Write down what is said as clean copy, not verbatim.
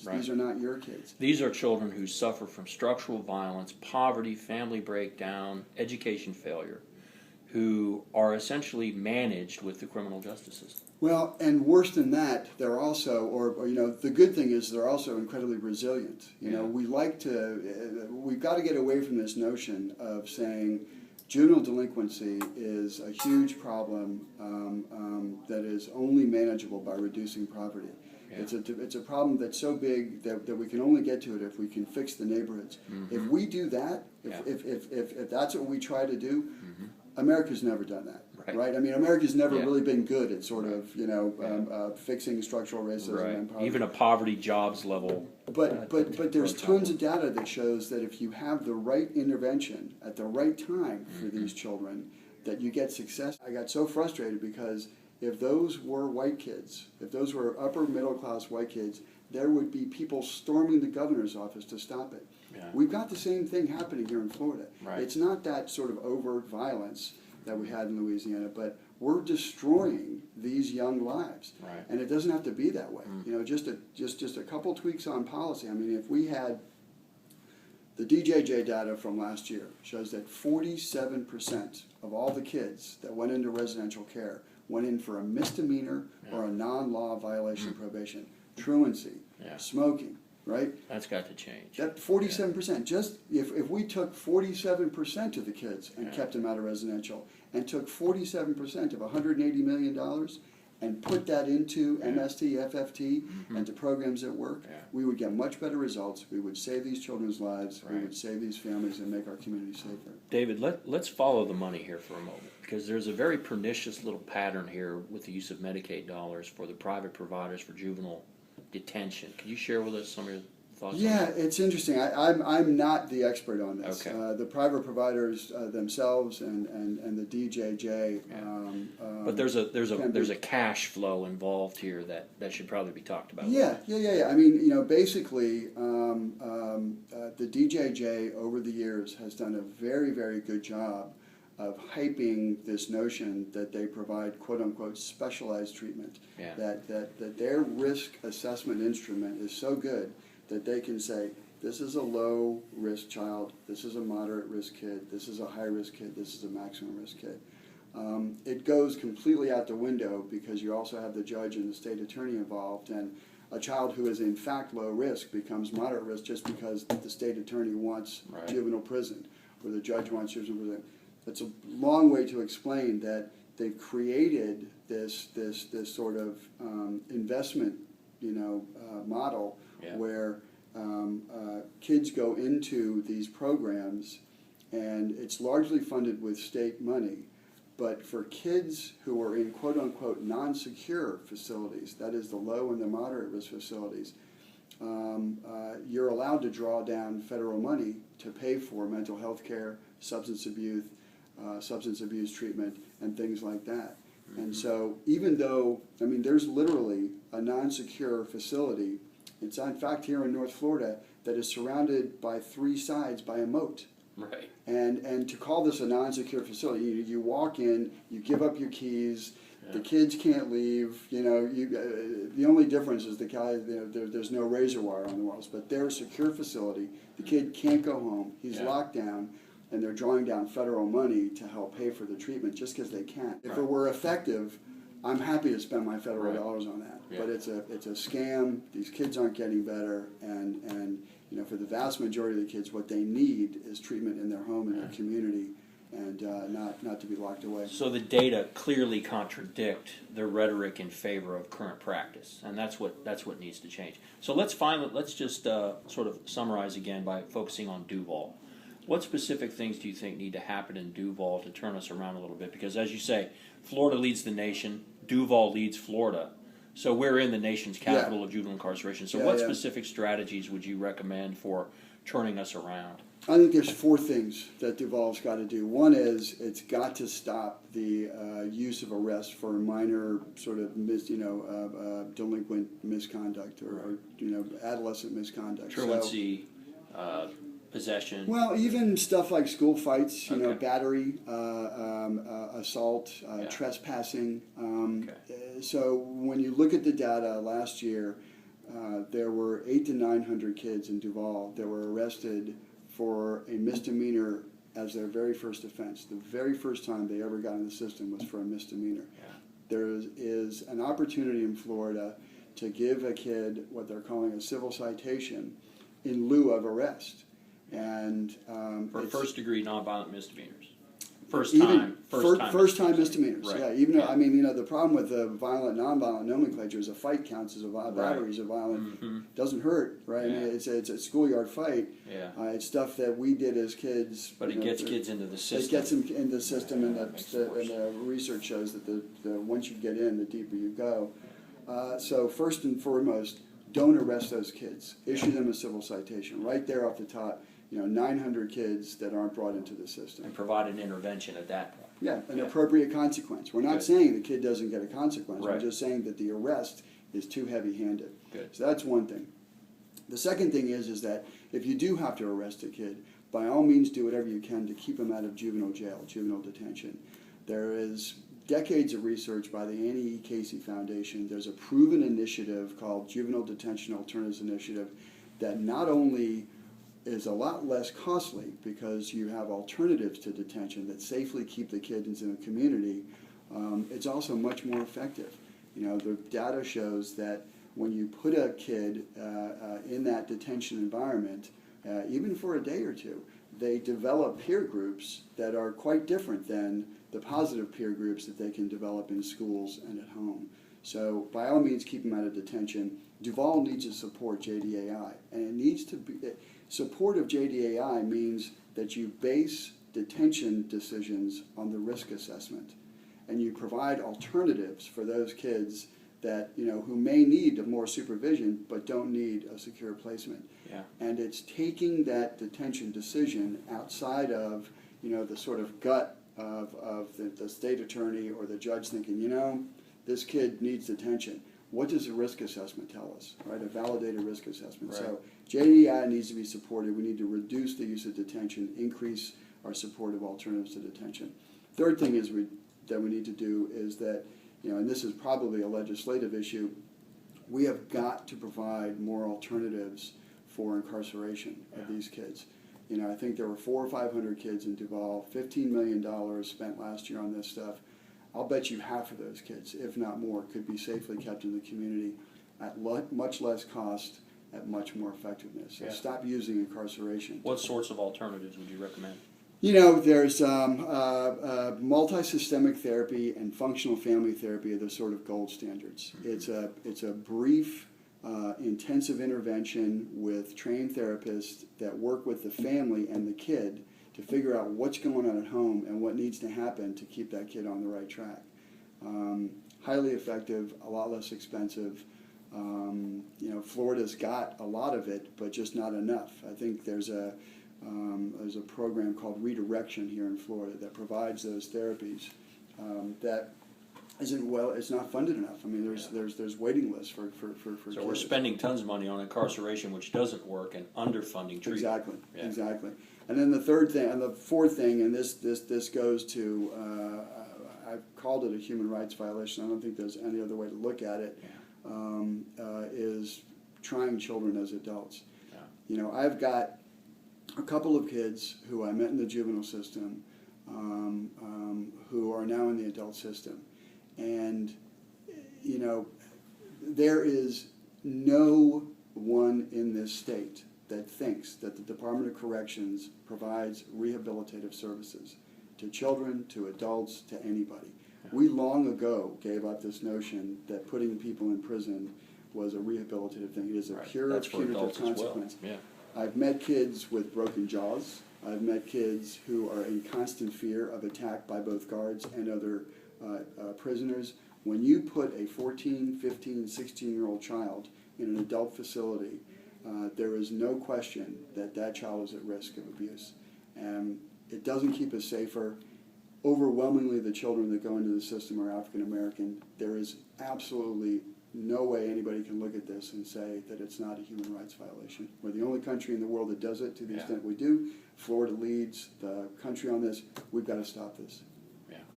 Right. These are not your kids. These are children who suffer from structural violence, poverty, family breakdown, education failure, who are essentially managed with the criminal justice system. Well, and worse than that, they're also, or the good thing is they're also incredibly resilient. We've got to get away from this notion of saying juvenile delinquency is a huge problem that is only manageable by reducing poverty. Yeah. It's a problem that's so big that we can only get to it if we can fix the neighborhoods. Mm-hmm. If we do that, if that's what we try to do, mm-hmm. America's never done that. Right? I mean, America's never really been good at sort of, fixing structural racism and poverty. Even a poverty jobs level. But there's tons of data that shows that if you have the right intervention at the right time for mm-hmm. these children, that you get success. I got so frustrated because if those were white kids, if those were upper middle class white kids, there would be people storming the governor's office to stop it. Yeah. We've got the same thing happening here in Florida. Right. It's not that sort of overt violence that we had in Louisiana, but we're destroying these young lives. Right. And it doesn't have to be that way. Mm. Just a couple tweaks on policy. I mean, if we had the DJJ data from last year shows that 47% of all the kids that went into residential care went in for a misdemeanor or a non-law violation probation, truancy, smoking, right? That's got to change. That 47%. Just if we took 47% of the kids and kept them out of residential, and took 47% of $180 million and put that into MST, FFT, mm-hmm. and to programs at work, we would get much better results. We would save these children's lives. Right. We would save these families and make our community safer. David, let's follow the money here for a moment, because there's a very pernicious little pattern here with the use of Medicaid dollars for the private providers for juvenile detention. Can you share with us some of your thoughts on that? It's interesting. I'm not the expert on this. Okay. The private providers themselves and the DJJ. But there's a cash flow involved here that should probably be talked about. Yeah. I mean, basically, the DJJ over the years has done a very, very good job of hyping this notion that they provide quote-unquote specialized treatment, that their risk assessment instrument is so good that they can say, this is a low-risk child, this is a moderate-risk kid, this is a high-risk kid, this is a maximum-risk kid. It goes completely out the window because you also have the judge and the state attorney involved, and a child who is in fact low risk becomes moderate risk just because the state attorney wants juvenile prison or the judge wants juvenile prison. It's a long way to explain that they've created this sort of investment, model where kids go into these programs, and it's largely funded with state money. But for kids who are in quote-unquote non-secure facilities, that is the low and the moderate risk facilities, you're allowed to draw down federal money to pay for mental health care, substance abuse treatment, and things like that. Mm-hmm. And so even though, there's literally a non-secure facility, it's in fact here in North Florida, that is surrounded by three sides by a moat. Right. And to call this a non-secure facility, you walk in, you give up your keys, the kids can't leave. The only difference is there's no razor wire on the walls, but they're a secure facility. The kid can't go home. He's locked down, and they're drawing down federal money to help pay for the treatment just because they can't. If it were effective, I'm happy to spend my federal dollars on that. Yeah. But it's a scam. These kids aren't getting better, and for the vast majority of the kids, what they need is treatment in their home, in their community, and not to be locked away. So the data clearly contradict the rhetoric in favor of current practice, and that's what needs to change. So let's just sort of summarize again by focusing on Duval. What specific things do you think need to happen in Duval to turn us around a little bit? Because as you say, Florida leads the nation, Duval leads Florida. So we're in the nation's capital of juvenile incarceration. So what specific strategies would you recommend for turning us around? I think there's four things that Duval's got to do. One is it's got to stop the use of arrest for minor sort of delinquent misconduct or adolescent misconduct. Truancy, possession. Well, even stuff like school fights, battery, assault, trespassing. So when you look at the data last year, there were 800 to 900 kids in Duval that were arrested for a misdemeanor as their very first offense. The very first time they ever got in the system was for a misdemeanor. Yeah. There is an opportunity in Florida to give a kid what they're calling a civil citation in lieu of arrest. And For first-degree nonviolent misdemeanors. First time misdemeanors. misdemeanors. Right. Yeah, even though, I mean, the problem with the violent, nonviolent nomenclature is a fight counts as a battery is a violent, doesn't hurt, right? Yeah. I mean, it's a schoolyard fight. Yeah. It's stuff that we did as kids. But it gets kids into the system. It gets them into the system, and makes the it worse. research shows that the once you get in, the deeper you go. So first and foremost, don't arrest those kids. Issue them a civil citation right there off the top. 900 kids that aren't brought into the system. And provide an intervention at that point. Yeah, an appropriate consequence. We're not Good. saying the kid doesn't get a consequence. Right. We're just saying that the arrest is too heavy-handed. Good. So that's one thing. The second thing is that if you do have to arrest a kid, by all means do whatever you can to keep him out of juvenile jail, juvenile detention. There is decades of research by the Annie E. Casey Foundation. There's a proven initiative called Juvenile Detention Alternatives Initiative that not only is a lot less costly because you have alternatives to detention that safely keep the kids in the community. It's also much more effective. The data shows that when you put a kid in that detention environment, even for a day or two, they develop peer groups that are quite different than the positive peer groups that they can develop in schools and at home. So by all means, keep them out of detention. Duval needs to support JDAI, and it needs to be support of JDAI means that you base detention decisions on the risk assessment, and you provide alternatives for those kids that who may need more supervision but don't need a secure placement. Yeah. And it's taking that detention decision outside of the sort of gut of the state attorney or the judge thinking this kid needs detention. What does a risk assessment tell us, right? A validated risk assessment. Right. So JDI needs to be supported. We need to reduce the use of detention, increase our support of alternatives to detention. Third thing that we need to do is that, and this is probably a legislative issue, we have got to provide more alternatives for incarceration of these kids. I think there were 400 or 500 kids in Duval, $15 million spent last year on this stuff. I'll bet you half of those kids, if not more, could be safely kept in the community at much less cost, at much more effectiveness. So stop using incarceration. What sorts of alternatives would you recommend? There's multi-systemic therapy and functional family therapy are the sort of gold standards. It's a brief, intensive intervention with trained therapists that work with the family and the kid to figure out what's going on at home and what needs to happen to keep that kid on the right track. Highly effective, a lot less expensive. Florida's got a lot of it, but just not enough. I think there's a program called Redirection here in Florida that provides those therapies that isn't it's not funded enough. I mean, there's waiting lists for So kids. we're spending tons of money on incarceration, which doesn't work, and underfunding treatment. Exactly. And then the third thing, and the fourth thing, and this goes to, I've called it a human rights violation. I don't think there's any other way to look at it. Is trying children as adults. Yeah. I've got a couple of kids who I met in the juvenile system who are now in the adult system. And, there is no one in this state that thinks that the Department of Corrections provides rehabilitative services to children, to adults, to anybody. Yeah. We long ago gave up this notion that putting people in prison was a rehabilitative thing. It is a pure punitive consequence. Well. Yeah. I've met kids with broken jaws. I've met kids who are in constant fear of attack by both guards and other prisoners. When you put a 14, 15, 16-year-old child in an adult facility, there is no question that that child is at risk of abuse. And it doesn't keep us safer. Overwhelmingly, the children that go into the system are African American. There is absolutely no way anybody can look at this and say that it's not a human rights violation. We're the only country in the world that does it to the extent we do. Florida leads the country on this. We've got to stop this.